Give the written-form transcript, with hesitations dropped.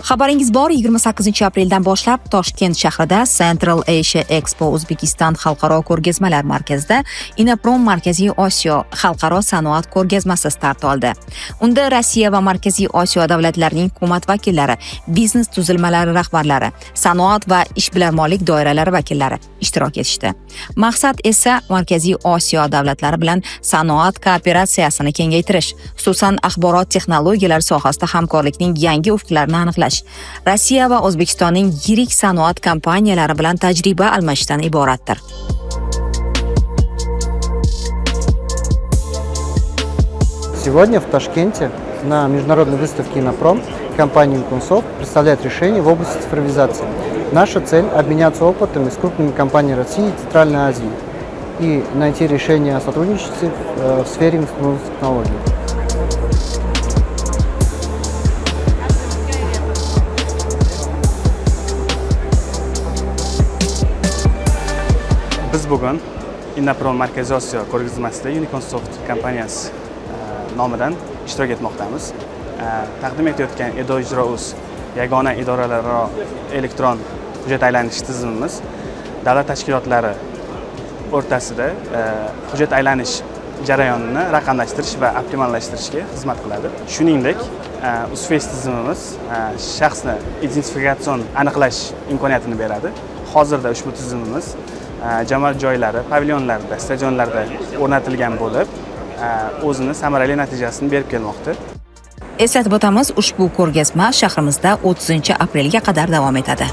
Xabaringiz bor, 28-apreldan boshlab Toshkent shahrida Central Asia Expo Uzbekistan xalqaro ko'rgazmalar markazida Inaprom Markaziy Osiyo xalqaro sanoat ko'rgazmasi start oldi. Unda Rossiya va Markaziy Osiyo davlatlarining hukumat vakillari, biznes tuzilmalari rahbarlari, sanoat va ishbilarmonlik doiralari vakillari ishtirok etishdi. Maqsad esa Markaziy Osiyo davlatlari bilan sanoat kooperatsiyasini kengaytirish, xususan axborot texnologiyalari sohasida hamkorlikning yangi ufqlarini aniqlash, Rossiya va O'zbekistonning yirik sanoat kompaniyalari bilan tajriba almashishdan iboratdir. Сегодня в Ташкенте на международной выставке Инопром компания Unicomsoft представляет решение в области цифровизации. Наша цель – обменяться опытом с крупными компаниями России и Центральной Азии и найти решение о сотрудничестве в сфере информационных технологий. Biz bugun Inaprom Markaziy Osiyo ko'rgazmasida Unicomsoft kompaniyasi nomidan ishtirok etmoqdamiz. Taqdim etayotgan Edo-Ijro.uz yagona idoralararo elektron hujjat aylanish tizimimiz davlat tashkilotlari o'rtasida hujjat aylanish jarayonini raqamlashtirish va optimallashtirishga xizmat qiladi. Shuningdek, UzFace tizimimiz shaxsni identifikatsion aniqlash imkoniyatini beradi. Hozirda ushbu tizimimiz jamoat joylari, pavilyonlarda, stadionlarda o'rnatilgan bo'lib, o'zini samarali natijasini berib kelmoqda. Eslatib o'tamiz, ushbu ko'rgazma shahrimizda 30 aprelga qadar davom etadi.